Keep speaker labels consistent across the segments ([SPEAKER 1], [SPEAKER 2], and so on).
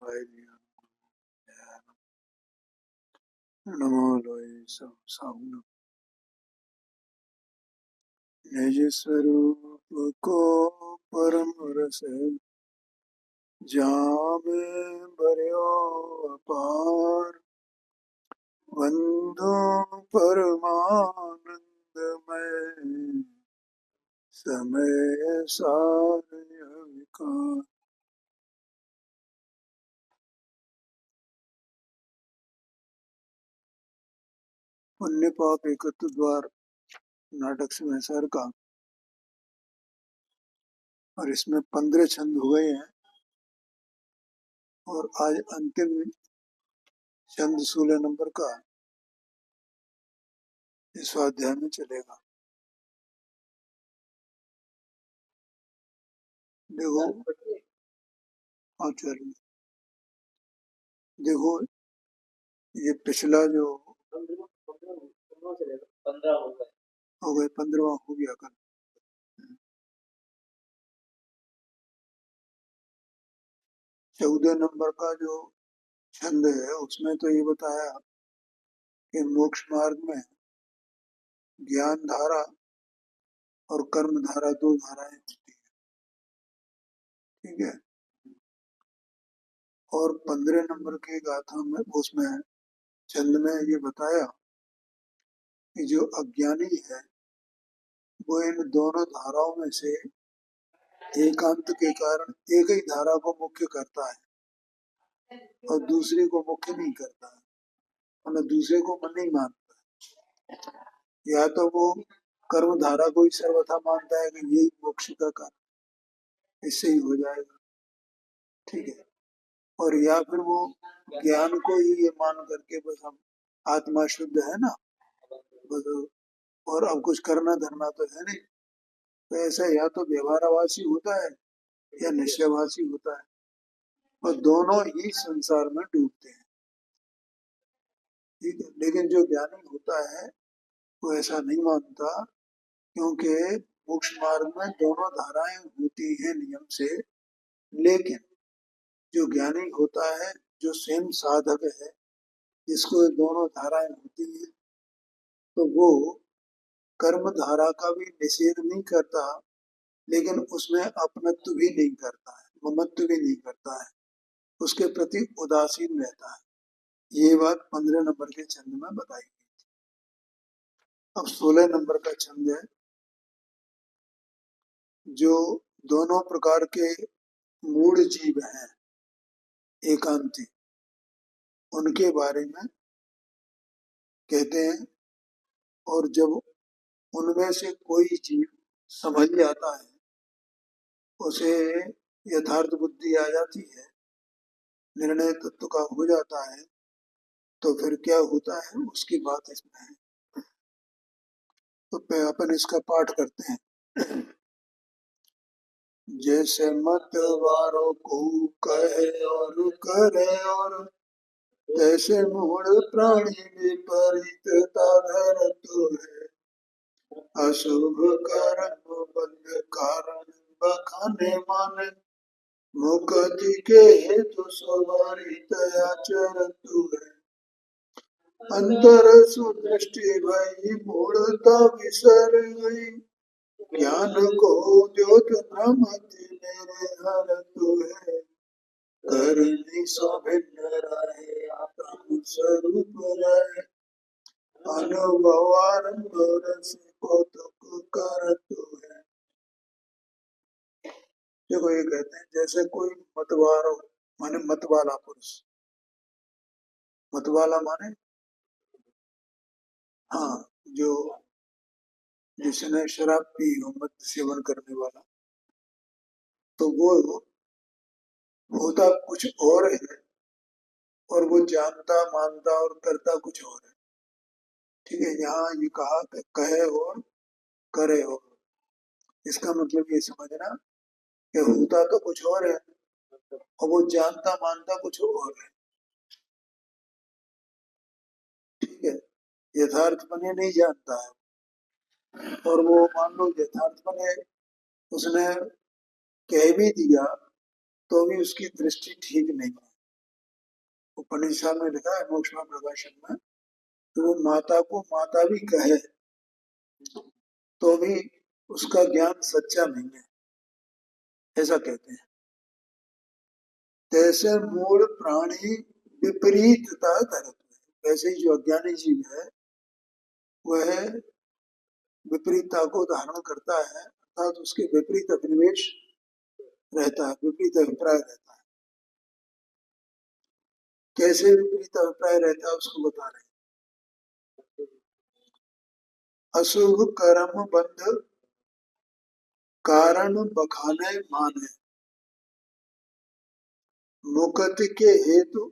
[SPEAKER 1] दिखाई दिया। नमो लोय सब साउन निज स्वरूप को परम रस जामे भर्यो अपार वंदो परमानंदमय समय सार विकार। पुण्य पाप एकत्व द्वार नाटक से सर का, और इसमें 15 छंद हो गए हैं और आज अंतिम छंद 16 नंबर का इस स्वाध्याय में चलेगा। देखो आचार्य, देखो ये पिछला जो हो गए 15वां हो गया कल। 14 नंबर का जो छंद है उसमें तो ये बताया कि मोक्ष मार्ग में ज्ञान धारा और कर्म धारा दो धाराएं होती है, ठीक है। और 15 नंबर के गाथा में उसमें छंद में ये बताया कि जो अज्ञानी है वो इन दोनों धाराओं में से एकांत के कारण एक ही धारा को मुख्य करता है और दूसरे को मुख्य नहीं करता है, और दूसरे को मन नहीं मानता। या तो वो कर्म धारा को ही सर्वथा मानता है कि यही मोक्ष का कारण, इससे ही हो जाएगा, ठीक है। और या फिर वो ज्ञान को ही ये मान करके बस हम आत्मा शुद्ध है ना, बस और अब कुछ करना धरना तो है नहीं, तो ऐसा या तो व्यवहारवासी होता है या निश्चयवासी होता है, और दोनों ही संसार में डूबते हैं, ठीक है। लेकिन जो ज्ञानी होता है वो ऐसा नहीं मानता, क्योंकि मोक्ष मार्ग में दोनों धाराएं होती हैं नियम से। लेकिन जो ज्ञानी होता है, जो स्वयं साधक है, जिसको ये दोनों धाराएं होती हैं, तो वो कर्म धारा का भी निषेध नहीं करता, लेकिन उसमें अपनत्व भी नहीं करता है, ममत्व भी नहीं करता है, उसके प्रति उदासीन रहता है। ये बात 15 नंबर के छंद में बताई गई थी। अब 16 नंबर का छंद है, जो दोनों प्रकार के मूढ़ जीव हैं एकांती, उनके बारे में कहते हैं। और जब उनमें से कोई जीव समझ जाता है, उसे यथार्थ बुद्धि आ जाती है, निर्णय तत्व का हो जाता है, तो फिर क्या होता है उसकी बात इसमें है। तो अपन इसका पाठ करते हैं। जैसे मत वारों को कहे और करे, और तैसे मूढ़ प्राणी विपरीतता धरतु है। अशुभ कर्म बंध कारण बखाने माने, मुक्ति के हेतु स्वभारित आचरतु है। अंतर सुदृष्टि भई मूढ़ता विसर गई, ज्ञान को द्योत भ्रमति मेरे हरतु है। करनी सो भिन्न रहे आत्म स्वरूप रहे, अनुभवारंभ रस कौतुक करतु है। देखो ये कहते हैं जैसे कोई मतवार हो, माने मतवाला पुरुष। मतवाला माने हाँ, जो जिसने शराब पी हो, मद्य सेवन करने वाला, तो वो होता कुछ और है और वो जानता मानता और करता कुछ और है, ठीक है। यहाँ ये कहा कि कहे और करे और, इसका मतलब ये समझना कि होता तो कुछ और है और वो जानता मानता कुछ और है, ठीक है। यथार्थपने नहीं जानता है, और वो मान लो यथार्थपने उसने कह भी दिया तो भी उसकी दृष्टि ठीक नहीं है, उपनिषद में लिखा है मोक्षमा प्रकाशन में, तो वो माता को माता भी कहे तो भी उसका ज्ञान सच्चा नहीं है, ऐसा कहते हैं। तैसे मूल प्राणी विपरीतता धरत है, वैसे ही जो अज्ञानी जीव है वह विपरीतता को धारण करता है, अर्थात उसके विपरीत अभिनिवेश रहता है, विपरीत अभिप्राय रहता है। कैसे विपरीत अभिप्राय रहता है उसको बता रहे हैं। अशुभ कर्म बंध कारण बखाने माने, मुक्ति के हेतु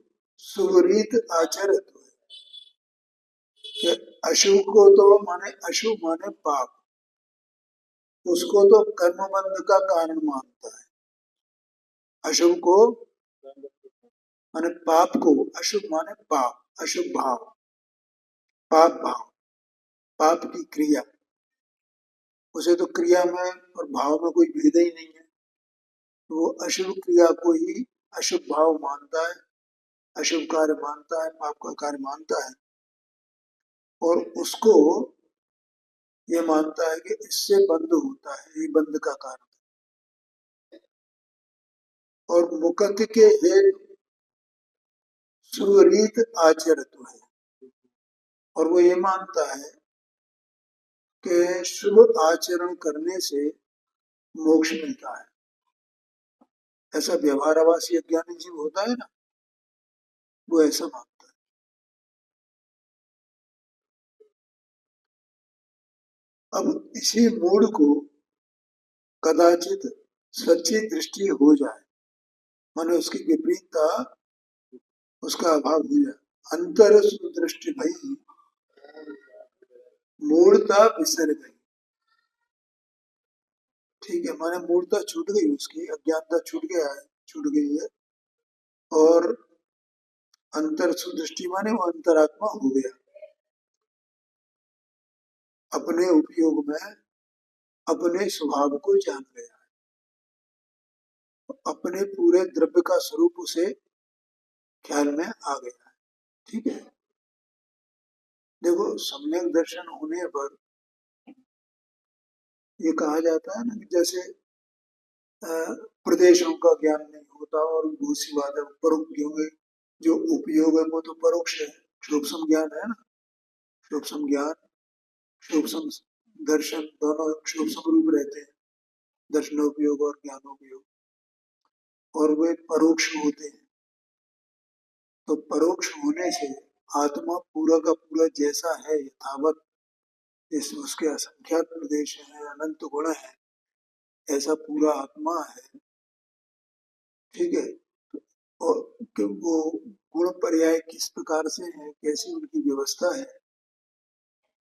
[SPEAKER 1] सुरीत आचरित हुए। कि अशुभ को तो माने, अशुभ माने पाप, उसको तो कर्म बंध का कारण मानता है। अशुभ को माने पाप को, अशुभ माने पाप, अशुभ भाव, पाप भाव, पाप की क्रिया, उसे तो क्रिया में और भाव में कोई भेद ही नहीं है, तो वो अशुभ क्रिया को ही अशुभ भाव मानता है, अशुभ कार्य मानता है, पाप का कार्य मानता है, और उसको ये मानता है कि इससे बंध होता है, ये बंध का कारण। और मुक्ति के हेतु सुरीत आचरित है, और वो ये मानता है कि शुभ आचरण करने से मोक्ष मिलता है। ऐसा व्यवहारवासी अज्ञानी जीव होता है ना, वो ऐसा मानता है। अब इसी मूड को कदाचित सच्ची दृष्टि हो जाए, माने उसकी विपरीतता, उसका अभाव हो जाए, अंतर दृष्टि भई मूर्ता विसर गई। ठीक है, माने मूर्ता छूट गई, उसकी अज्ञानता छूट गया है, छूट गई है, और अंतर सुदृष्टि माने वो अंतरात्मा हो गया, अपने उपयोग में अपने स्वभाव को जान गया, अपने पूरे द्रव्य का स्वरूप उसे ख्याल में आ गया। ठीक है, देखो सम्यक दर्शन होने पर ये कहा जाता है ना कि जैसे प्रदेशों का ज्ञान नहीं होता और बहुत सी बात है परोक्ष, जो उपयोग है वो तो परोक्ष है, सूक्ष्म ज्ञान है ना, सूक्ष्म ज्ञान, सूक्ष्म दर्शन, दोनों सूक्ष्म रूप रहते हैं, दर्शनोपयोग और ज्ञानोपयोग, और वे परोक्ष होते हैं। तो परोक्ष होने से आत्मा पूरा का पूरा जैसा है यथावत, जैसे उसके असंख्यात प्रदेश है, अनंत गुण है, ऐसा पूरा आत्मा है। ठीक है, और कि वो गुण पर्याय किस प्रकार से है, कैसी उनकी व्यवस्था है,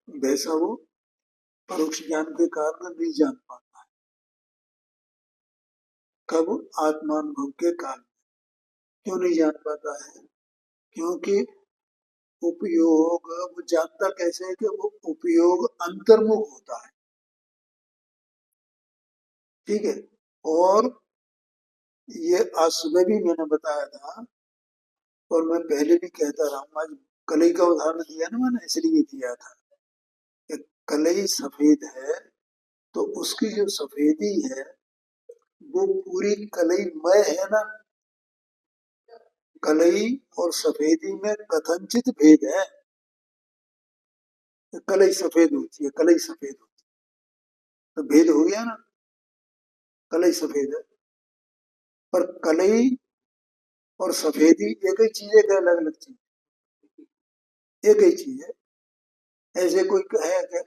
[SPEAKER 1] वैसा वो परोक्ष ज्ञान के कारण नहीं जान पाता है। कब? आत्मानुभव के कारण। क्यों नहीं जान पाता है? क्योंकि उपयोग, वो जानता कैसे है कि वो उपयोग अंतर्मुख होता है। ठीक है, और ये आज सुबह भी मैंने बताया था, और मैं पहले भी कहता रहा हूँ, आज कलई का उदाहरण दिया ना मैंने, इसलिए दिया था कि कलई सफेद है, तो उसकी जो सफेदी है वो पूरी कलई मय है ना, कलई और सफेदी में कथनचित भेद है। कलई सफेद होती है, कलई सफेद होती है, तो भेद हो गया ना, कलई सफेद है, पर कलई और सफेदी एक ही चीज है कि अलग अलग चीज? एक ही चीज है। ऐसे कोई कहे कि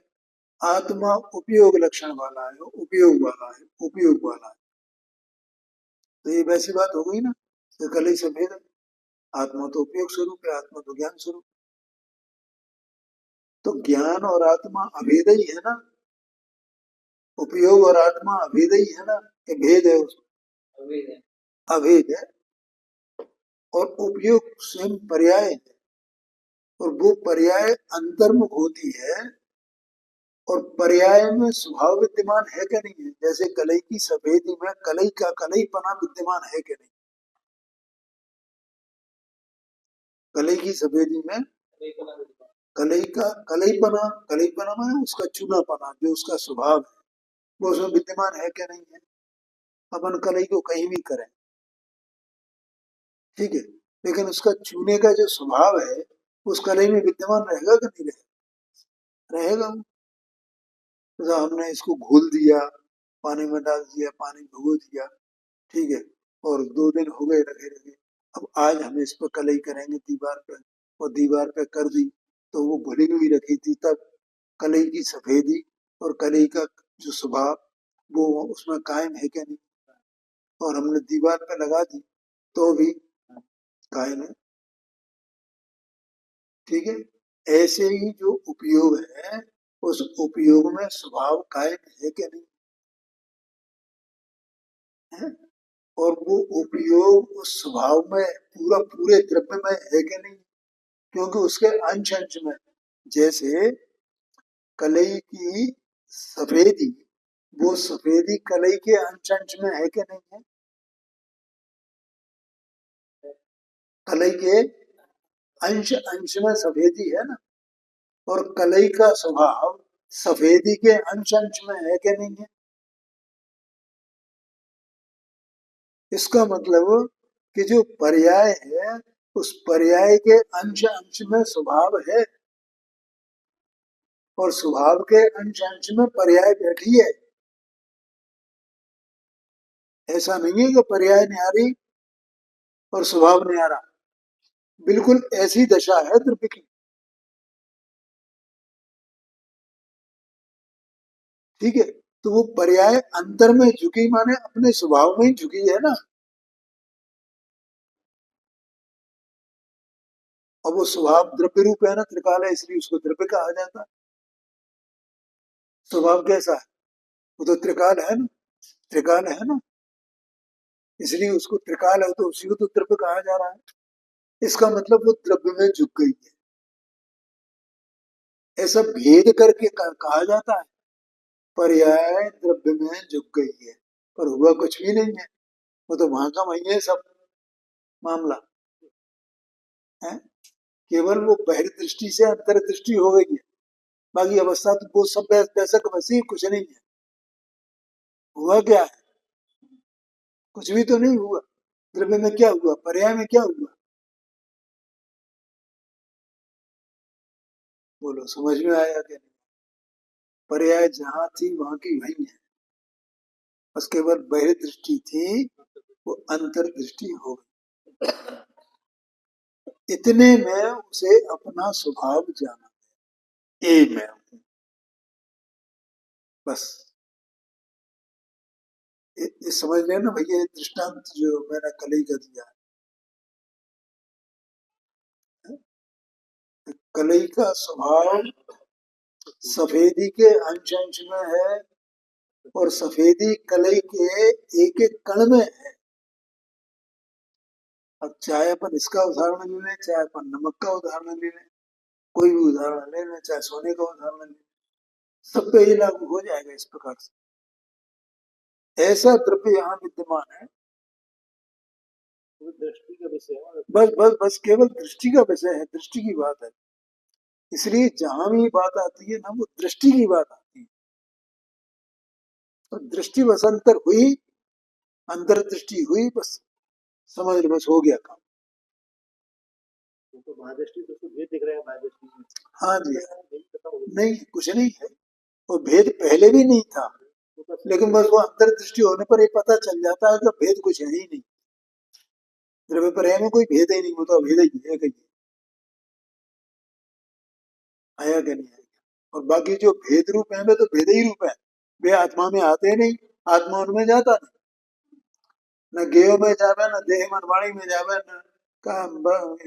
[SPEAKER 1] आत्मा उपयोग लक्षण वाला है, उपयोग वाला है, उपयोग वाला है, तो ये वैसी बात हो गई ना, तो कलई सफेद है, आत्मा तो उपयोग स्वरूप है, आत्मा तो ज्ञान स्वरूप। तो ज्ञान और आत्मा अभेद ही है ना, उपयोग और आत्मा अभेद ही है ना, कि भेद है उसमें? अभेद है, अभेद है, और उपयोग स्वयं पर्याय है, और वो पर्याय अंतर्मुख होती है, और पर्याय में स्वभाव विद्यमान है कि नहीं है? जैसे कलई की सफेदी में कलई का कलईपना विद्यमान है कि नहीं? कलई की सफेदी में कलईपना में उसका चूनापना, जो उसका स्वभाव है वो उसमें विद्यमान है क्या नहीं है। अपन कलई को कहीं भी करें, ठीक है, लेकिन उसका चूने का जो स्वभाव है उस कलई में विद्यमान रहेगा कि नहीं रहेगा। तो हमने इसको घोल दिया, पानी में डाल दिया, पानी भिगो दिया, ठीक है, और 2 दिन हो गए रखे रखे, अब आज हम इस पर कलई करेंगे दीवार पे, और दीवार पे कर दी तो वो घुली हुई रखी थी, तब कलई की सफेदी और कलई का जो स्वभाव वो उसमें कायम है क्या नहीं, और हमने दीवार पे लगा दी तो भी कायम है, ठीक है। ऐसे ही जो उपयोग है उस उपयोग में स्वभाव कायम है क्या नहीं है, और वो उपयोग उस स्वभाव में पूरे द्रव्य में है क्या नहीं, क्योंकि उसके अंश अंश में, जैसे कलई की सफेदी, वो सफेदी कलई के अंश अंश में है क्या नहीं है, कलई के अंश अंश में सफेदी है ना, और कलई का स्वभाव सफेदी के अंश अंश में है क्या नहीं है। इसका मतलब कि जो पर्याय है उस पर्याय के अंश अंश में स्वभाव है, और स्वभाव के अंश अंश में पर्याय बैठी है। ऐसा नहीं है कि पर्याय न्यारी और स्वभाव न्यारा, बिल्कुल ऐसी दशा है द्रव्य की, ठीक है। तो वो पर्याय अंतर में झुकी माने अपने स्वभाव में ही झुकी है ना, और वो स्वभाव द्रव्य रूप है ना, त्रिकाल है, इसलिए उसको द्रव्य कहा जाता है। स्वभाव कैसा है, वो तो त्रिकाल है ना, त्रिकाल है ना, इसलिए उसको त्रिकाल है, तो उसी को तो द्रव्य कहा जा रहा है। इसका मतलब वो द्रव्य में झुक गई है, ऐसा भेद करके कहा जाता है पर्याय द्रव्य में झुक गई है, पर हुआ कुछ भी नहीं है, वो तो वहां का वही है सब मामला है, केवल वो बहिर्दृष्टि से अंतर्दृष्टि हो गई है, बाकी अवस्था तो वो सब वैसा का वैसे ही, कुछ नहीं है। हुआ क्या है, कुछ भी तो नहीं हुआ। द्रव्य में क्या हुआ, पर्याय में क्या हुआ, बोलो समझ में आया क्या नहीं। पर्याय जहां थी वहां की वही है, बस केवल बहिर्दृष्टि थी, वो अंतर्दृष्टि हो गई, इतने में उसे अपना स्वभाव जाना, ए मैं हूं, बस ये समझ लेना भैया, ये दृष्टांत जो मैंने कल ही का दिया है, कलई का स्वभाव सफेदी के अंश अंश में है, और सफेदी कलई के एक एक कण में है। अब चाहे अपन इसका उदाहरण ले लें, चाहे अपन नमक का उदाहरण ले लें, कोई भी उदाहरण ले लें, चाहे सोने का उदाहरण ले लें, सब पे ये लागू हो जाएगा इस प्रकार से। ऐसा द्रव्य यहाँ विद्यमान है, दृष्टि का विषय है, बस बस बस केवल दृष्टि का विषय है, दृष्टि की बात है, इसलिए जहां भी बात आती है ना वो दृष्टि की बात आती है, तो दृष्टि बस अंतर हुई, अंतर दृष्टि हुई, बस समझ लो, बस हो गया काम। तो महादृष्टि तो भेद दिख रहा है महादृष्टि में, हाँ जी, नहीं कुछ नहीं है, वो भेद पहले भी नहीं था, लेकिन बस वो अंतर्दृष्टि होने पर ये पता चल जाता है कि भेद कुछ है ही नहीं, द्रव्य पर में कोई भेद ही नहीं, वो तो अभेद ही है कहीं, आया क्या नहीं आया। और बाकी जो भेद रूप है वे तो भेद ही रूप है, वे आत्मा में आते नहीं, आत्मा उनमें जाता नहीं, न गेह में जावे, न देह मनवाणी में जावे, न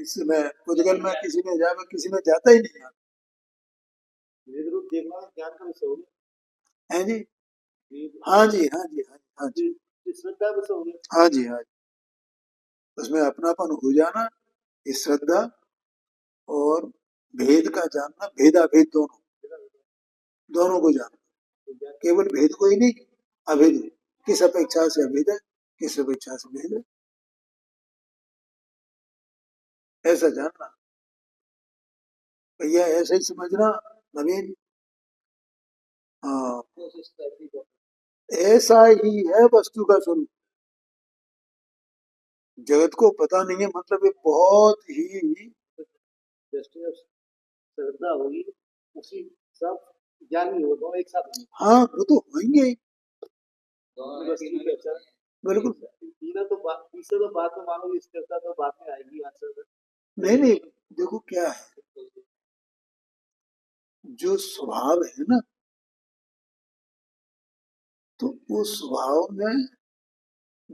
[SPEAKER 1] इसमें पुद्गल में किसी में जावे, किसी में जाता ही नहीं। भेद रूप देखना ज्ञान का विषय हो गया है जी, हाँ जी हाँ जी हाँ जी हाँ जी, श्रद्धा विषय हो गया, हाँ जी हाँ जी, उसमें अपनापन हो जाना, ये श्रद्धा, और भेद का जानना, भेदा भेद दोनों, दोनों को जानना, केवल भेद को ही नहीं, अभेद, किस अपेक्षा से अभेद है, किस अपेक्षा से भेद है। ऐसा जानना भैया, ऐसा ही समझना नवीन। हाँ, ऐसा ही है वस्तु का स्वरूप। जगत को पता नहीं है मतलब ये बहुत ही
[SPEAKER 2] दृष्टि और श्रद्धा होगी, उसी सब ज्ञानी हो, दोनों एक साथ होंगे।
[SPEAKER 1] हाँ, वो तो होंगे ही,
[SPEAKER 2] वस्तु की पहचान
[SPEAKER 1] बिल्कुल।
[SPEAKER 2] तीनों तो बात, तीसरा तो बात में मानोगे, स्थिरता तो बाद में आएगी आंसर।
[SPEAKER 1] नहीं नहीं, देखो क्या है, जो स्वभाव है ना, तो उस स्वभाव में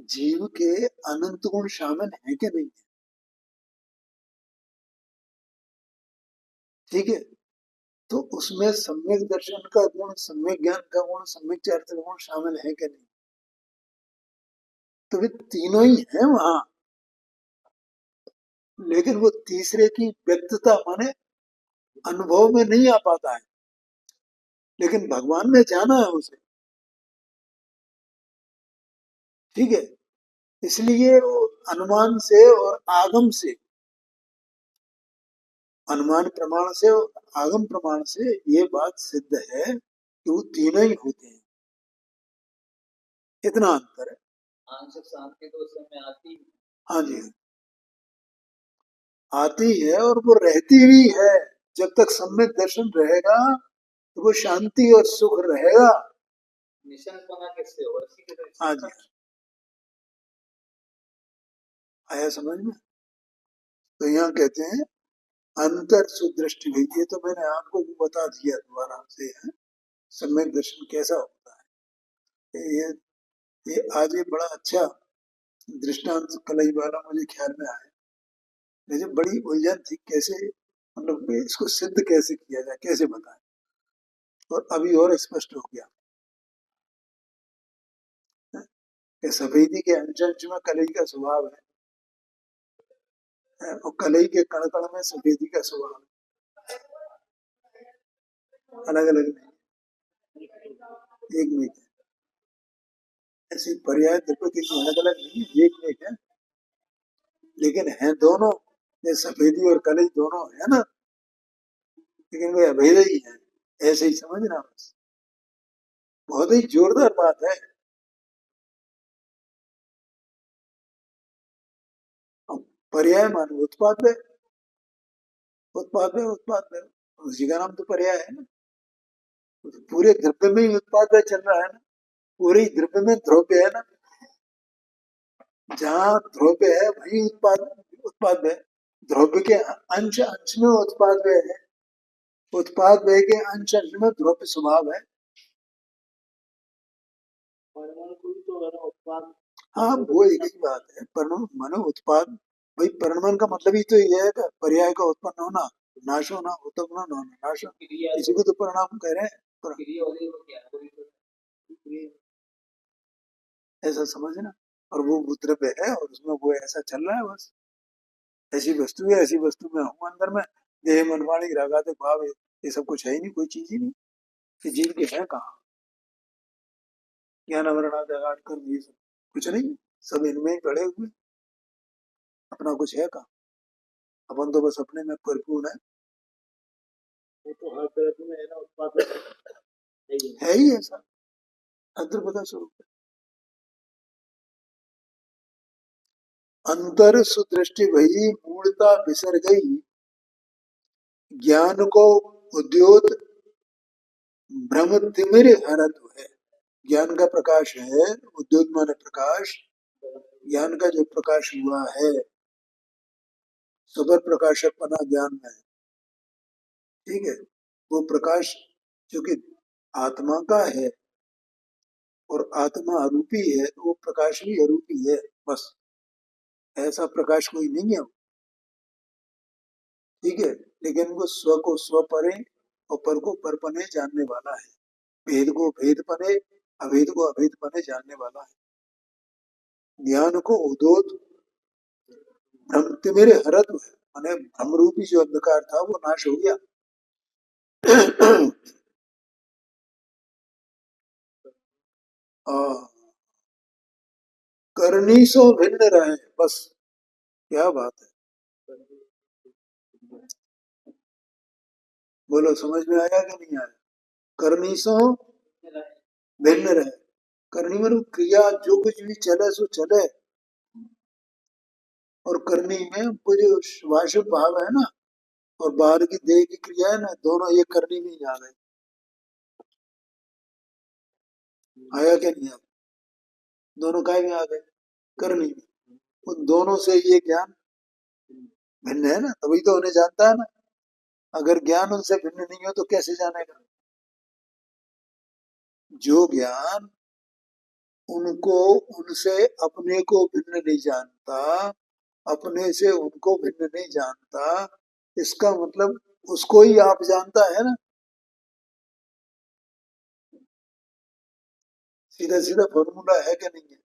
[SPEAKER 1] जीव के अनंत गुण शामिल है कि नहीं है? ठीक है, तो उसमें सम्यक दर्शन का गुण, सम्यक ज्ञान का गुण, सम्यक चरित्र का गुण शामिल है कि नहीं? तो वे तीनों ही हैं वहां, लेकिन वो तीसरे की व्यक्तता माने अनुभव में नहीं आ पाता है, लेकिन भगवान ने जाना है उसे। ठीक है, इसलिए वो अनुमान से और आगम से, अनुमान प्रमाण से और आगम प्रमाण से ये बात सिद्ध है कि वो तीनों ही होते हैं। इतना अंतर है।
[SPEAKER 2] आंशिक शांति तो उस समय आती है।
[SPEAKER 1] हाँ जी, आती है और वो रहती भी है। जब तक सम्यक दर्शन रहेगा तो वो शांति और सुख रहेगा।
[SPEAKER 2] निशंकपना किससे हो, इसी के तरह।
[SPEAKER 1] हाँ जी, आया समझ में? तो यहाँ कहते हैं अंतर सुदृष्टि भी, ये तो मैंने आपको भी बता दिया दोबारा से है, सम्यक दर्शन कैसा होता है। ये आज ये बड़ा अच्छा दृष्टांत कलई वाला मुझे ख्याल में आया। मुझे बड़ी उलझन थी, कैसे मतलब इसको सिद्ध कैसे किया जाए, कैसे बताएं, और अभी और स्पष्ट हो गया कि सफेदी के अंश अंश में कलई का स्वभाव है, और कलई के कण कण में सफेदी का स्वभाव है, अलग अलग नहीं, एक में है। ऐसी पर्याय द्रव्य की अलग अलग नहीं है, एक में है, लेकिन है दोनों। ये सफेदी और कलई दोनों है ना, लेकिन वे अभेद ही है, ऐसे ही समझना बस। बहुत ही जोरदार बात है। अब पर्याय माने उत्पाद है, उत्पाद है, उत्पाद है, उसी का नाम तो पर्याय है ना। तो पूरे द्रव्य में ही उत्पाद है चल रहा है ना, पूरे द्रव्य में द्रव्य है ना, जहाँ द्रव्य है वही उत्पाद, उत्पाद है। द्रव्य के अंश अंश में उत्पाद है, उत्पाद व्यय के अंश अंश में द्रव्य स्वभाव है।
[SPEAKER 2] परमाणु को भी तो है उत्पाद।
[SPEAKER 1] हाँ, वो एक ही बात है, परिणाम मानो उत्पाद। भाई परिणाम का मतलब ही तो ये है कि पर्याय का उत्पन्न होना, नाश होना, उत्पन्न होना, नाश होना, इसी को तो परिणाम कह रहे हैं। ऐसा समझना, और वो द्रव्य है और उसमें वो ऐसा चल रहा है बस। ऐसी वस्तु है, ऐसी वस्तु में हूँ अंदर में, देह मन वाणी रागाते भाव, ये सब कुछ है ही नहीं, कोई चीज ही नहीं। कि जीव के है कहाँ, ज्ञान आवरणाते आठ कर ये सब कुछ नहीं, सब इनमें ही पड़े हुए, अपना कुछ है कहाँ। अपन तो बस अपने में परिपूर्ण है।
[SPEAKER 2] वो तो हर तरह में है ना, उत्पाद
[SPEAKER 1] है ही ऐसा, अद्भुत स्वरूप है। अंतर सुदृष्टि भई मूलता बिसर गई, ज्ञान को उद्योत भ्रम तिमिर हरत है। ज्ञान का प्रकाश है, उद्योत माने प्रकाश, ज्ञान का जो प्रकाश हुआ है, सुपर प्रकाशक बना ज्ञान में, ठीक है, वो प्रकाश जो कि आत्मा का है और आत्मा अरूपी है, तो वो प्रकाश भी अरूपी है बस, ऐसा प्रकाश कोई नहीं है। ठीक है, लेकिन वो स्व को स्व परे और पर को पर पने जानने वाला है, भेद को भेद पने, अभेद को अभेद पने जानने वाला है। ज्ञान को उदोत भ्रम तिमिर हरत है, माने भ्रम रूपी जो अंधकार था वो नाश हो गया। करनी सो भिन्न रहे, बस क्या बात है। बोलो समझ में आया कि नहीं आया? करनी सो भिन्न रहे। करनी में क्रिया जो कुछ भी चले सो चले, और करनी में वो जो शुभाशुभ भाव है ना, और बाहर की देह की क्रिया है ना, दोनों ये करनी में ही आ गए। आया क्या नहीं आया? दोनों काय में आ गए? करनी में। उन दोनों से ये ज्ञान भिन्न है ना, तभी तो उन्हें जानता है ना। अगर ज्ञान उनसे भिन्न नहीं हो तो कैसे जानेगा? जो ज्ञान उनको उनसे अपने को भिन्न नहीं जानता, अपने से उनको भिन्न नहीं जानता, इसका मतलब उसको ही आप जानता है ना। सीधा सीधा फॉर्मूला है कि नहीं है?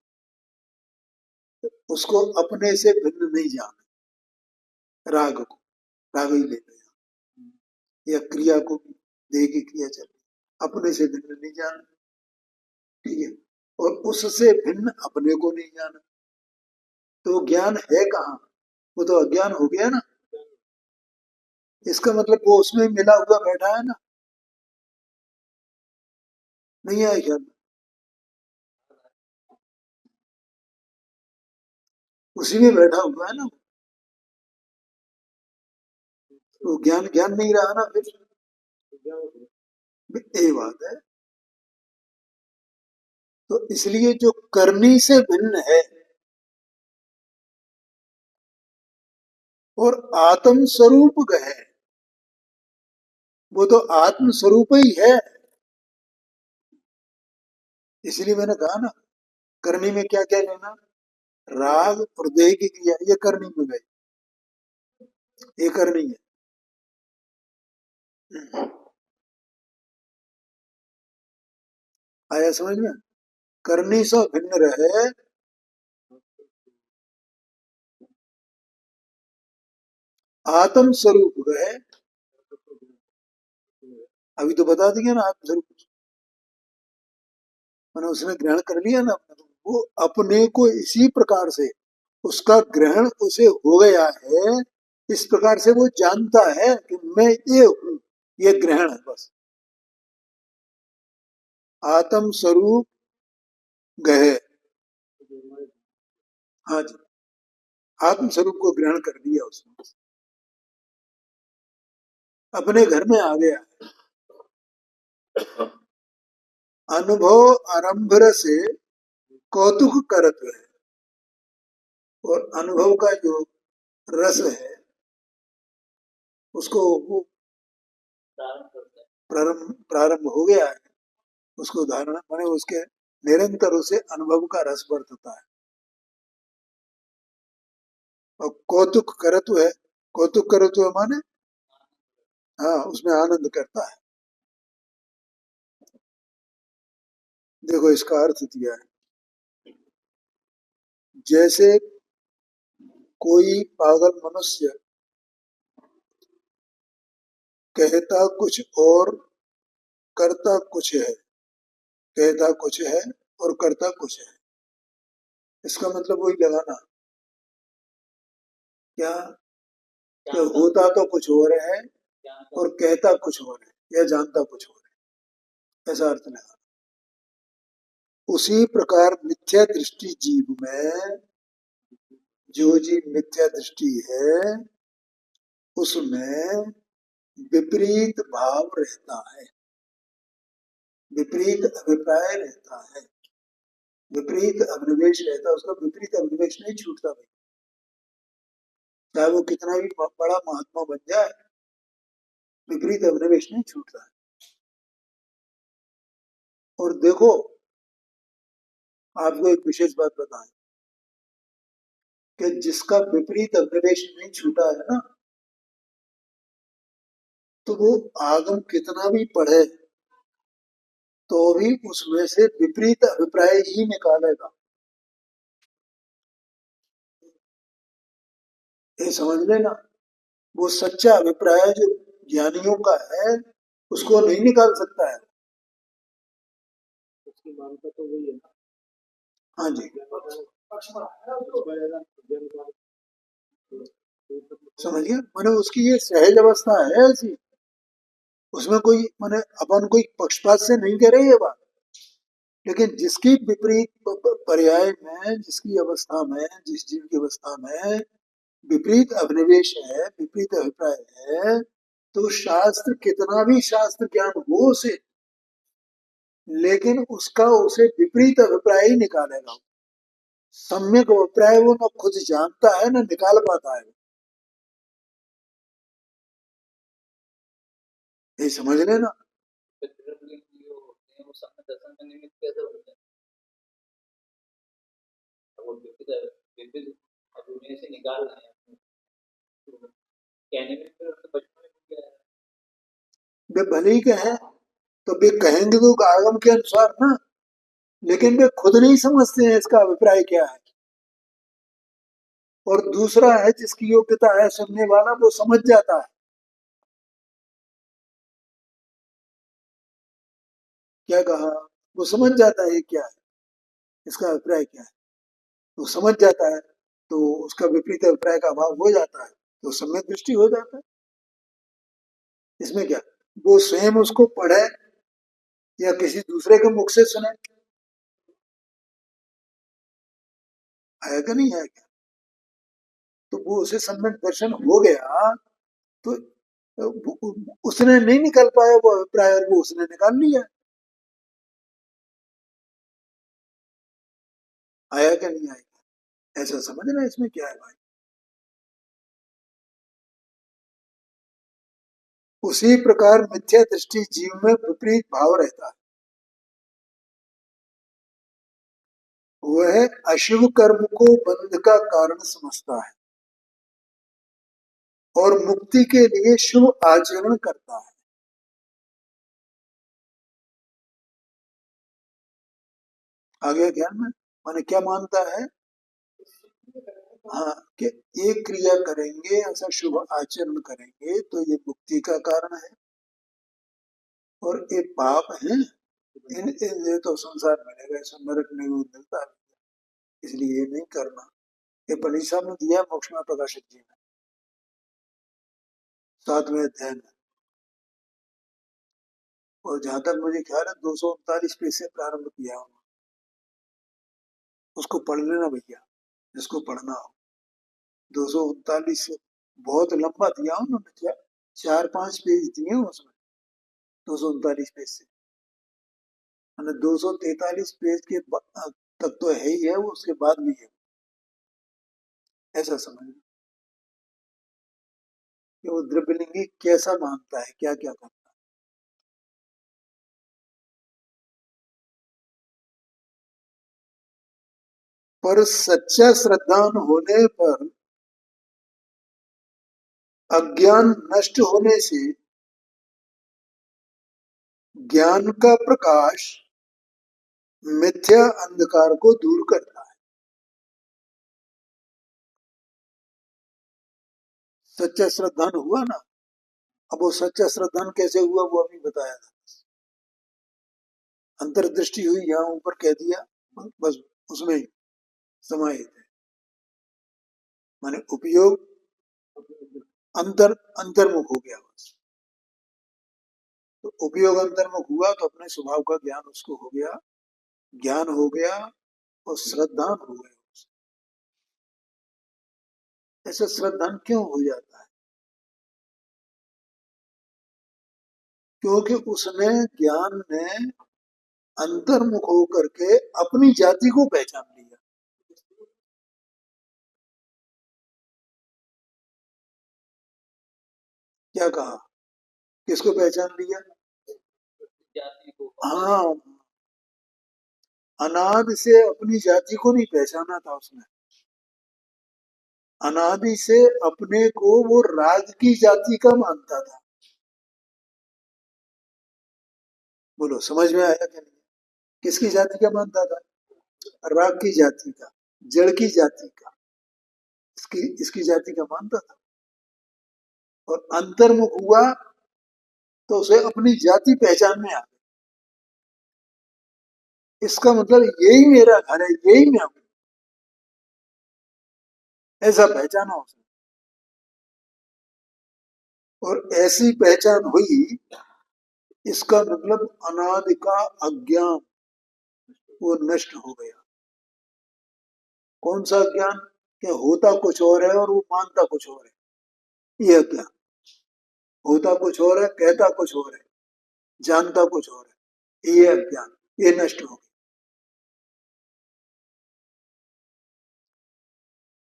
[SPEAKER 1] उसको अपने से भिन्न नहीं जाना। राग को राग ही ले लिया, या क्रिया को भी, देह की क्रिया चल रही, अपने से भिन्न नहीं जाना। ठीक है, और उससे भिन्न अपने को नहीं जाना, तो ज्ञान है कहाँ? वो तो अज्ञान हो गया ना। इसका मतलब वो उसमें मिला हुआ बैठा है ना। नहीं आया ख्याल? उसी में बैठा हुआ है ना। तो ज्ञान ज्ञान नहीं रहा ना फिर। ये बात है। तो इसलिए जो करनी से भिन्न है और आत्म स्वरूप है, वो तो आत्म स्वरूप ही है। इसलिए मैंने कहा ना, करनी में क्या क्या लेना? राग और देह की क्रिया, ये करनी में गई, ये करनी है। आया समझ में? करनी से भिन्न रहे, आत्म स्वरूप है। अभी तो बता दिया ना आत्म स्वरूप, मैंने उसने ग्रहण कर लिया ना। वो अपने को इसी प्रकार से, उसका ग्रहण उसे हो गया है, इस प्रकार से वो जानता है कि मैं ये हूं। ये ग्रहण है बस। आत्म स्वरूप गहे। हाँ जी, आत्म स्वरूप को ग्रहण कर लिया उसने, अपने घर में आ गया। अनुभव आरंभ से कौतुक करत है, और अनुभव का जो रस है उसको वो प्रारंभ प्रारंभ हो गया है, उसको धारणा माने उसके निरंतर उसे अनुभव का रस बरतता है। और कौतुक करतु है, कौतुक करतु है माने, हाँ, उसमें आनंद करता है। देखो इसका अर्थ दिया है, जैसे कोई पागल मनुष्य कहता कुछ और करता कुछ है, कहता कुछ है और करता कुछ है। इसका मतलब वही लगाना, क्या क्या होता तो कुछ और है और कहता कुछ और है, या जानता कुछ और है, ऐसा अर्थ लगा। उसी प्रकार मिथ्या दृष्टि जीव में, जो जीव मिथ्या दृष्टि है उसमें विपरीत भाव रहता है, विपरीत अभिप्राय रहता है, विपरीत अभिनिवेश रहता है। उसका विपरीत अभिनिवेश नहीं छूटता भाई, चाहे वो कितना भी बड़ा महात्मा बन जाए, विपरीत अभिनिवेश नहीं छूटता है। और देखो, आपको एक विशेष बात बताएं कि जिसका विपरीत अभिनिवेश नहीं छूटा है ना, तो वो आगम कितना भी पढ़े तो भी उसमें से विपरीत अभिप्राय ही निकालेगा। ये समझ लेना, वो सच्चा अभिप्राय जो ज्ञानियों का है उसको नहीं निकाल सकता है।
[SPEAKER 2] उसकी मानता तो वही है ना।
[SPEAKER 1] हाँ जी, समझिए, मैंने उसकी ये सहज अवस्था है ऐसी। उसमें कोई माने अपन कोई पक्षपात से नहीं कह रहे ये बात, लेकिन जिसकी विपरीत पर्याय में, जिसकी अवस्था में, जिस जीव की अवस्था में विपरीत अभिनिवेश है, विपरीत अभिप्राय है, तो शास्त्र कितना भी शास्त्र ज्ञान हो उसे, लेकिन उसका उसे विपरीत अभिप्राय ही निकालेगा। सम्यक अभिप्राय वो न खुद जानता है न निकाल पाता है। ये समझ लेना। वे भले ही कहें, तो वे कहेंगे तो आगम के अनुसार ना, लेकिन वे खुद नहीं समझते हैं इसका अभिप्राय क्या है। और दूसरा है जिसकी योग्यता है सुनने वाला, वो समझ जाता है। क्या कहा? वो समझ जाता है ये क्या है, इसका अभिप्राय क्या है, वो समझ जाता है, तो उसका विपरीत अभिप्राय का अभाव हो जाता है, तो सम्यक दृष्टि हो जाता है। इसमें क्या, वो स्वयं उसको पढ़े या किसी दूसरे के मुख से सुने, आएगा नहीं आएगा, तो वो उसे सम्यक दर्शन हो गया, तो उसने नहीं निकाल पाया वो अभिप्राय, और वो उसने निकाल लिया। आया क्या नहीं आएगा, ऐसा समझना इसमें क्या है भाई। उसी प्रकार मिथ्या दृष्टि जीव में विपरीत भाव रहता है। वह अशुभ कर्म को बंध का कारण समझता है और मुक्ति के लिए शुभ आचरण करता है। आगे ध्यान में, माने क्या मानता है? हाँ, कि एक क्रिया करेंगे, ऐसा शुभ आचरण करेंगे तो ये मुक्ति का कारण है, और ये पाप है, ये तो संसार मिलेगा, ऐसा नरक नहीं मिलता, इसलिए ये नहीं करना। ये पनीसा में दिया मोक्ष में प्रकाशित जी ने 7वें अध्याय में। और जहां तक मुझे ख्याल है 239 पेज से प्रारंभ किया उन्होंने। उसको पढ़ लेना भैया, जिसको पढ़ना हो। 239 बहुत लंबा दिया उन्होंने, 4-5 पेज दिए उसमें 239 पेज से, मैंने 243 पेज के तक तो है ही है वो, उसके बाद भी है, ऐसा समझ कि वो द्रव्यलिंगी कैसा मानता है, क्या क्या करता है। पर सच्चा श्रद्धान होने पर अज्ञान नष्ट होने से ज्ञान का प्रकाश मिथ्या अंधकार को दूर करता है। सच्चा श्रद्धान हुआ ना, अब वो सच्चा श्रद्धान कैसे हुआ वो अभी बताया था। अंतर्दृष्टि हुई, यहाँ ऊपर कह दिया, बस उसमें समाहित है। माने उपयोग अंतर्मुख हो गया बस। तो उपयोग अंतर्मुख हुआ तो अपने स्वभाव का ज्ञान उसको हो गया, ज्ञान हो गया और श्रद्धान हो गया। ऐसा श्रद्धान क्यों हो जाता है? क्योंकि उसने ज्ञान में अंतर्मुख होकर के अपनी जाति को पहचान लिया। क्या कहा? किसको पहचान लिया? हाँ, अनादि से अपनी जाति को नहीं पहचाना था उसने। अनादि से अपने को वो राज की जाति का मानता था। बोलो समझ में आया कि नहीं? किसकी जाति का मानता था? राग की जाति का, जड़ की जाति का, इसकी इसकी जाति का मानता था। और अंतर्मुख हुआ तो उसे अपनी जाति पहचान में आ गई। इसका मतलब यही मेरा घर है, यही मैं हूं, ऐसा पहचाना उसने। और ऐसी पहचान हुई इसका मतलब अनादि का अज्ञान वो नष्ट हो गया। कौन सा अज्ञान? कि होता कुछ और है और वो मानता कुछ और है, ये अज्ञान। होता कुछ और है, कहता कुछ और है, जानता कुछ और है, ये अज्ञान, ये नष्ट हो गया।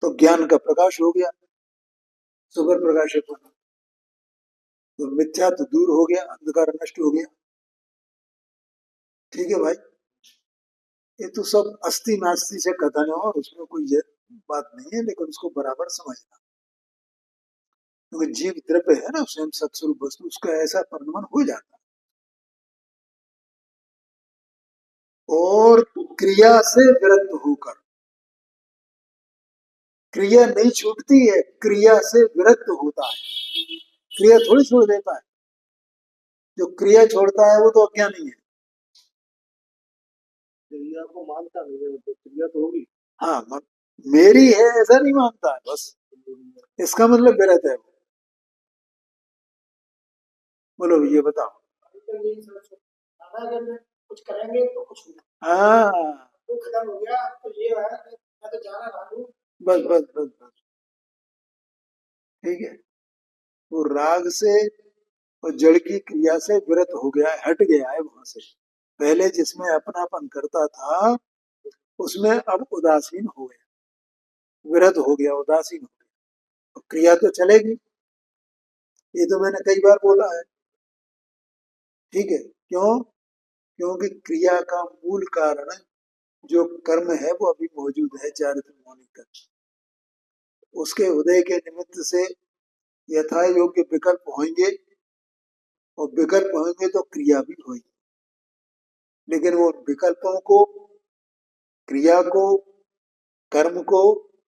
[SPEAKER 1] तो ज्ञान का प्रकाश हो गया, सुगर प्रकाशित होना, तो मिथ्या तो दूर हो गया, अंधकार नष्ट हो गया। ठीक है भाई, ये तो सब अस्थि नास्ति से कथन है और उसमें कोई ये बात नहीं है, लेकिन उसको बराबर समझना। क्योंकि जीव द्रव्य है ना, स्वयं सत्स्वरूप वस्तु, उसका ऐसा परिणमन हो जाता है। और क्रिया से विरक्त होकर, क्रिया नहीं छूटती है, क्रिया से विरक्त होता है। क्रिया थोड़ी छोड़ देता है, जो क्रिया छोड़ता है वो तो अज्ञानी है।
[SPEAKER 2] क्रिया को मानता नहीं है तो क्रिया तो होगी।
[SPEAKER 1] हाँ, मेरी है ऐसा नहीं मानता है बस, इसका मतलब विरत है वो। बोलो ये बताओ।
[SPEAKER 2] अगर कुछ करेंगे तो कुछ होगा,
[SPEAKER 1] हाँ,
[SPEAKER 2] वो खत्म हो गया तो ये है मैं तो जाना रहा हूँ।
[SPEAKER 1] बस बस बस बस, ठीक है। वो राग से और जड़ की क्रिया से विरत हो गया है, हट गया है वहां से। पहले जिसमें अपनापन करता था उसमें अब उदासीन हो गया, विरत हो गया, उदासीन हो गया। तो क्रिया तो चलेगी, ये तो मैंने कई बार बोला है। ठीक है, क्यों? क्योंकि क्रिया का मूल कारण जो कर्म है वो अभी मौजूद है चारित्र होने का। उसके उदय के निमित्त से यथा योग्य विकल्प होंगे, और विकल्प होंगे तो क्रिया भी होगी। लेकिन वो विकल्पों को, क्रिया को, कर्म को,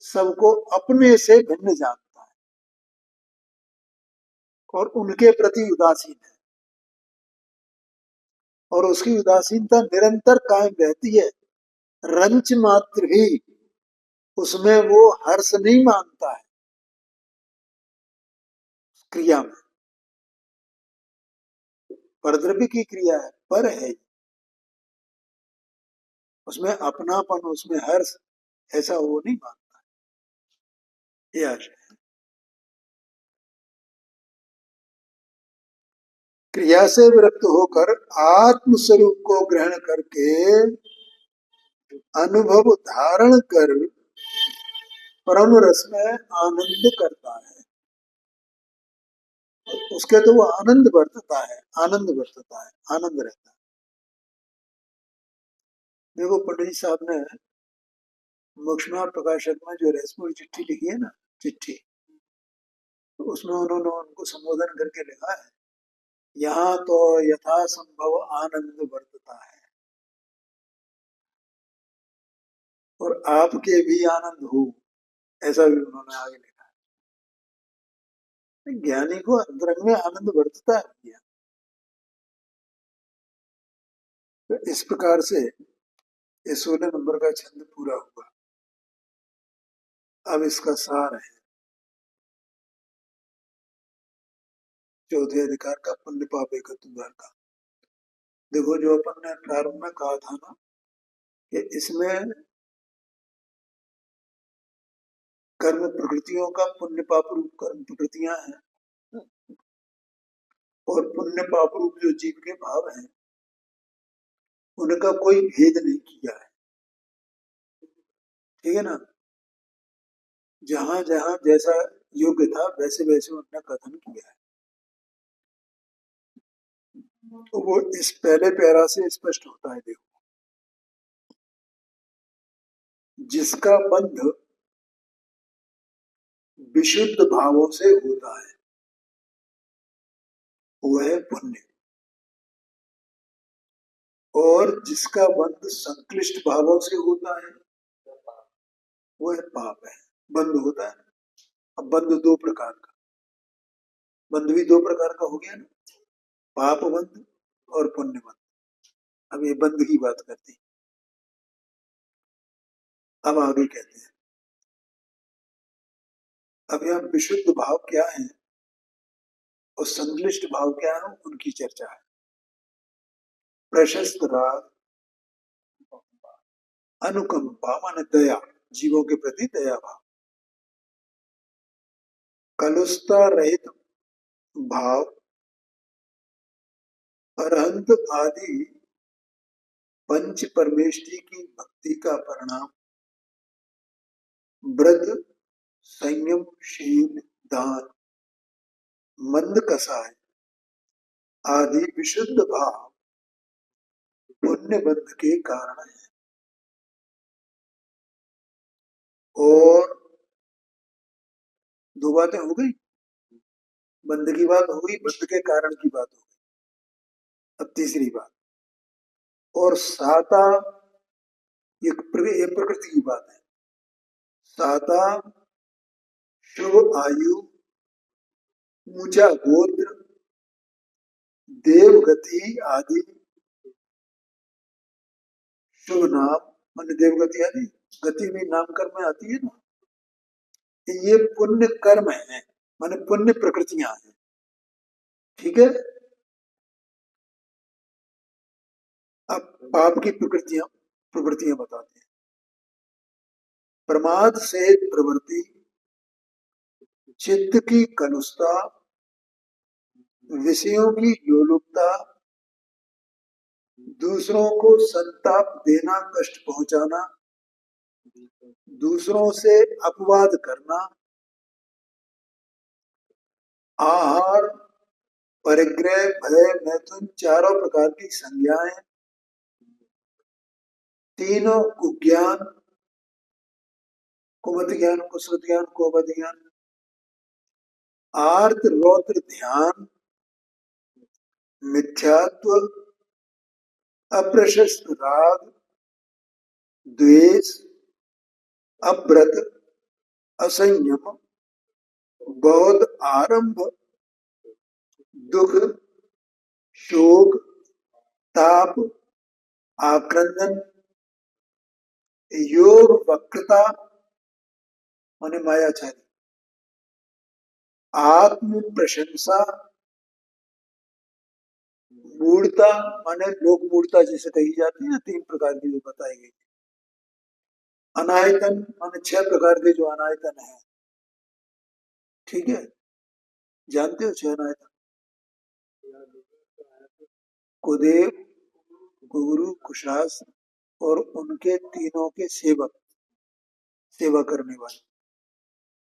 [SPEAKER 1] सबको अपने से भिन्न जानता है और उनके प्रति उदासीन है। और उसकी उदासीनता निरंतर कायम रहती है। रंच मात्र भी उसमें वो हर्ष नहीं मानता है क्रिया में। परद्रव्य की क्रिया है, पर है, उसमें अपनापन, उसमें हर्ष, ऐसा वो नहीं मानता। ये आशय। क्रिया से विरक्त होकर आत्म स्वरूप को ग्रहण करके अनुभव धारण कर परम रस में आनंद करता है। उसके तो वो आनंद बरतता है, आनंद बरतता है, आनंद रहता है। देखो पंडित जी साहब ने मोक्षमार्ग प्रकाशक में जो रहस्यमयी चिट्ठी लिखी है ना, चिट्ठी, तो उसमें उन्होंने उनको संबोधन करके लिखा है, यहाँ तो यथा संभव आनंद बरतता है और आपके भी आनंद हो, ऐसा भी उन्होंने आगे लिखा है। ज्ञानी को अंतरंग में आनंद बरतता है। तो इस प्रकार से ये 16 नंबर का छंद पूरा हुआ। अब इसका सार है चौथे अधिकार का, पुण्य पाप एकत्व द्वार का। देखो जो अपन ने प्रारंभ में कहा था ना कि इसमें कर्म प्रकृतियों का पुण्य पाप रूप कर्म प्रकृतियां हैं, और पुण्य पाप रूप जो जीव के भाव हैं उनका कोई भेद नहीं किया है। ठीक है ना, जहां जहां जैसा योग्य था वैसे वैसे उन्होंने कथन किया है। तो वो इस पहले पैरा से स्पष्ट होता है। देखो, जिसका बंध विशुद्ध भावों से होता है वो है पुण्य, और जिसका बंध संक्लिष्ट भावों से होता है वो है पाप है। बंध होता है। अब बंध दो प्रकार का, बंध भी दो प्रकार का हो गया ना, पाप बंध और पुण्य बंध। अब ये बंध की बात करते हैं। अब आगे कहते हैं, अब यहाँ विशुद्ध भाव क्या है और संश्लिष्ट भाव क्या है उनकी चर्चा है। प्रशस्त राग, अनुकंपा माने दया, जीवों के प्रति दया भाव, कलुषता रहित भाव, अरहंत आदि पंच परमेष्टि की भक्ति का परिणाम, व्रत, संयम, शील, दान, मंद कसाय आदि विशुद्ध भाव पुण्य बंध के कारण है। और दो बातें हो गई, बंध की बात हो गई, बंध के कारण की बात हो गई। अब तीसरी बात, और साता, ये प्रकृति की बात है। साता, शुभ आयु, ऊंचा गोत्र, देवगति आदि शुभ नाम, मान देवगति आदि गति भी नाम कर्म में आती है ना, ये पुण्य कर्म है, माने पुण्य प्रकृतियां हैं। ठीक है। अब पाप की प्रवृत्तियां बताते हैं। प्रमाद से प्रवृत्ति, चित्त की कलुषता, विषयों की लोलुपता, दूसरों को संताप देना, कष्ट पहुंचाना, दूसरों से अपवाद करना, आहार, परिग्रह, भय, मैथुन, चारों प्रकार की संज्ञाएं, तीनों कुज्ञान, कुमत ज्ञान, कुसुत ज्ञान, कोपद ज्ञान, आर्त रौद्र ध्यान, मिथ्यात्व, अप्रशस्त राग, द्वेष, अव्रत, असंयम, बौद्ध आरंभ, दुख, शोक, ताप, आक्रंदन, योग वक्रता माने मायाचारी, आत्म प्रशंसा, मूढ़ता माने लोक मूढ़ता जिसे कही जाती है ना, 3 प्रकार की जो बताई गई। अनायतन माने 6 प्रकार के जो अनायतन है। ठीक है, जानते हो 6 अनायतन? कुदेव, गुरु, कुशास और उनके तीनों के सेवक, सेवा करने वाले,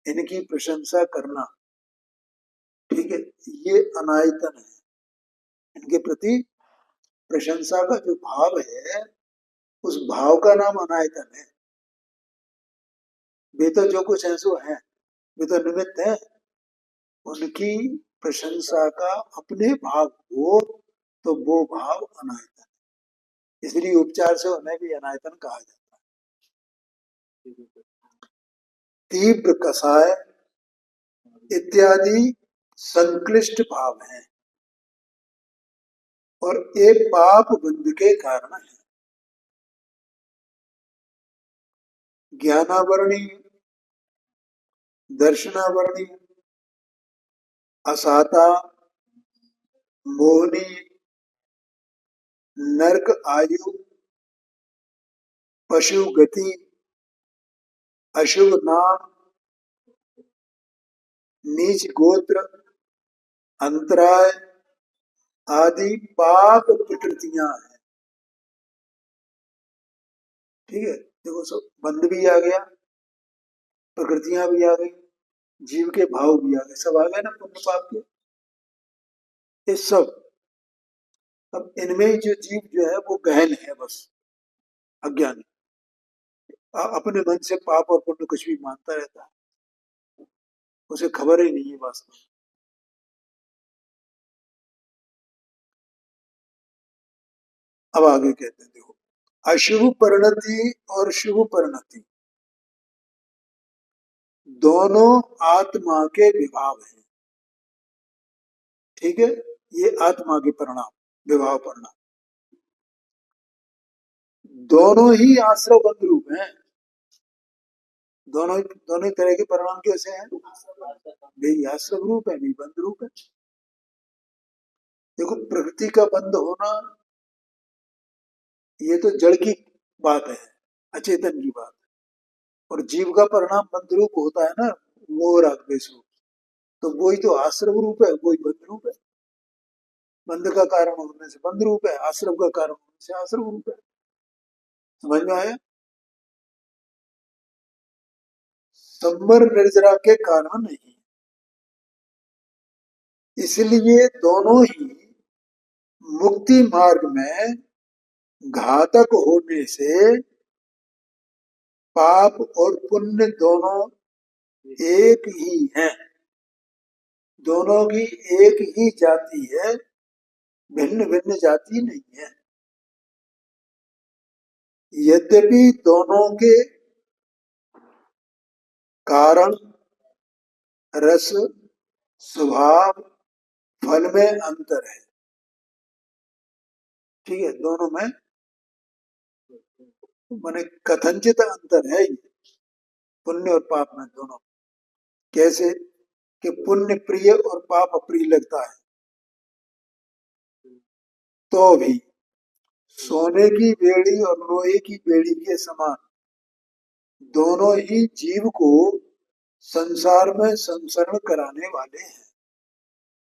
[SPEAKER 1] इनकी प्रशंसा करना। ठीक है, ये अनायतन है। इनके प्रति प्रशंसा का जो भाव है, उस भाव का नाम अनायतन है। वे तो जो कुछ ऐसो है, वे तो निमित्त है। उनकी प्रशंसा का अपने भाव हो तो वो भाव अनायतन है। इसलिए उपचार से उन्हें भी अनायतन कहा जाता है। तीव्र, कसाय इत्यादि संक्लिष्ट भाव हैं और ये पाप बंध के कारण है। ज्ञानावरणी, दर्शनावरणी, असाता, मोहनी, नरक आयु, पशु गति, अशुभ नाम, नीच गोत्र, अंतराय आदि पाप प्रकृतियां हैं। ठीक है, देखो सब बंध भी आ गया, प्रकृतियां भी आ गई, जीव के भाव भी आ गए, सब आ गए ना पुण्य पाप के, ये सब। अब इनमें जो जीव जो है वो गहन है, बस अज्ञानी, अपने मन से पाप और पुण्य कुछ भी मानता रहता है, उसे खबर ही नहीं है वास्तव में। अब आगे कहते हैं, देखो, अशुभ परिणति और शुभ परिणति दोनों आत्मा के विभाव हैं। ठीक है, ये आत्मा के परिणाम, विभाव परिणाम, दोनों ही आश्रव बंध रूप हैं। दोनों ही तरह के परिणाम कैसे हैं? भी आश्रव रूप है, भी बंध रूप है। देखो, प्रकृति का बंध होना ये तो जड़ की बात है, अचेतन की बात है। और जीव का परिणाम बंध रूप होता है ना, मोह राग द्वेष रूप। तो वही तो आश्रव रूप है, वही बंध रूप है। बंध का कारण होने से बंध रूप है, आश्रव का कारण होने से आश्रव रूप है। समझ में आया? संबर निर्जरा के कारण नहीं, इसलिए दोनों ही मुक्ति मार्ग में घातक होने से पाप और पुण्य दोनों एक ही हैं। दोनों की एक ही जाति है, भिन्न भिन्न जाति नहीं है। यद्यपि दोनों के कारण, रस, स्वभाव, फल में अंतर है। ठीक है, दोनों में माने कथनचित अंतर है, पुण्य और पाप में दोनों। कैसे कि पुण्य प्रिय और पाप अप्रिय लगता है, तो भी सोने की बेड़ी और लोहे की बेड़ी के समान दोनों ही जीव को संसार में संसरण कराने वाले हैं।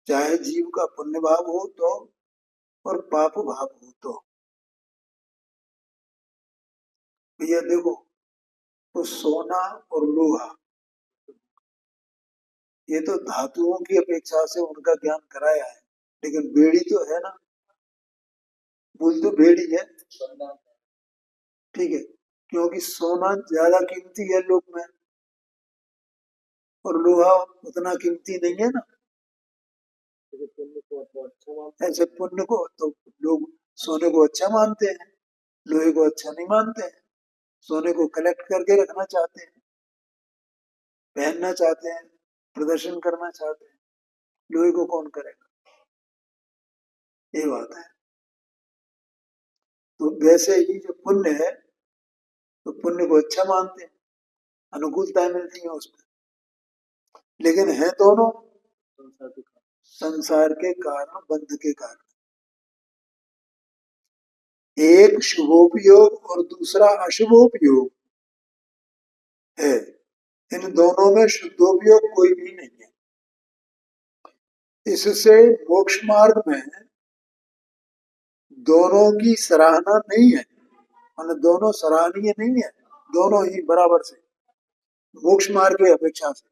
[SPEAKER 1] चाहे जीव का पुण्य भाव हो तो और पाप भाव हो तो। भैया देखो, तो सोना और लोहा ये तो धातुओं की अपेक्षा से उनका ज्ञान कराया है, लेकिन बेड़ी तो है ना, मूल तो बेड़ी है। ठीक है, क्योंकि सोना ज्यादा कीमती है लोक में और लोहा उतना कीमती नहीं है ना। ऐसे पुण्य को तो लोग सोने को अच्छा मानते हैं, लोहे को अच्छा नहीं मानते हैं। सोने को कलेक्ट करके रखना चाहते हैं, पहनना चाहते हैं, प्रदर्शन करना चाहते हैं। लोहे को कौन करेगा? ये बात है। तो वैसे ही जो पुण्य है, तो पुण्य को अच्छा मानते हैं, अनुकूलता मिलती है उसमें। लेकिन है दोनों संसार के कारण, बंध के कारण। एक शुभोपयोग और दूसरा अशुभोपयोग है। इन दोनों में शुद्धोपयोग कोई भी नहीं है। इससे मोक्ष मार्ग में दोनों की सराहना नहीं है, मतलब दोनों सराहनीय नहीं है, दोनों ही बराबर से मोक्ष मार्ग की अपेक्षा से,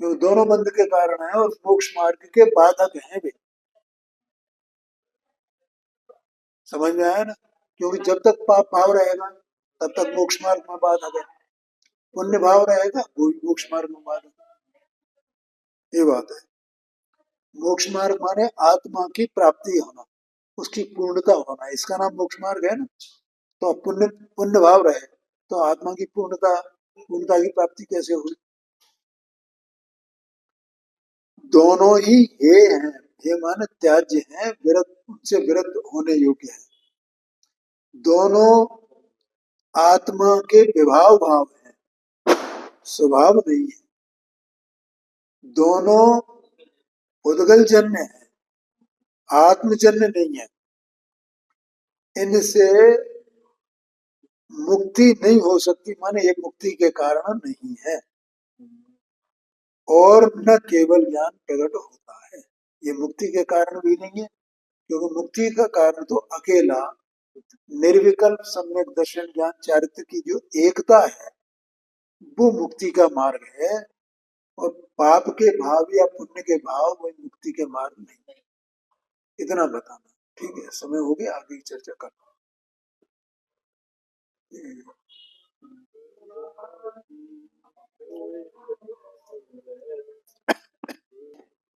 [SPEAKER 1] क्योंकि दोनों बंध के कारण है और मोक्ष मार्ग के बाधक हैं भी। समझ में आया ना? क्योंकि जब तक पाप भाव रहेगा तब तक मोक्ष मार्ग में बाधक है, पुण्य भाव रहेगा वो भी मोक्ष मार्ग में बाधक है। ये बात है। मोक्ष मार्ग माने आत्मा की प्राप्ति होना, उसकी पूर्णता होना, इसका नाम मोक्ष मार्ग है ना। तो पुण्य पुण्य भाव रहे तो आत्मा की पूर्णता की प्राप्ति कैसे हुई? दोनों ही हे हैं, हे माने त्याज्य हैं, विरत उनसे विरत होने योग्य है। दोनों आत्मा के विभाव भाव हैं, स्वभाव नहीं है। दोनों उद्गल जन्य है, आत्मजन्य नहीं है। इनसे मुक्ति नहीं हो सकती, माने ये मुक्ति के कारण नहीं है। और न केवल ज्ञान प्रकट होता है, ये मुक्ति के कारण भी नहीं है। क्योंकि मुक्ति का कारण तो अकेला निर्विकल्प सम्यक दर्शन ज्ञान चारित्र की जो एकता है वो मुक्ति का मार्ग है। और पाप के भाव या पुण्य के भाव वही मुक्ति के मार्ग नहीं है। इतना बताना। ठीक है, समय हो गया, आगे चर्चा करना।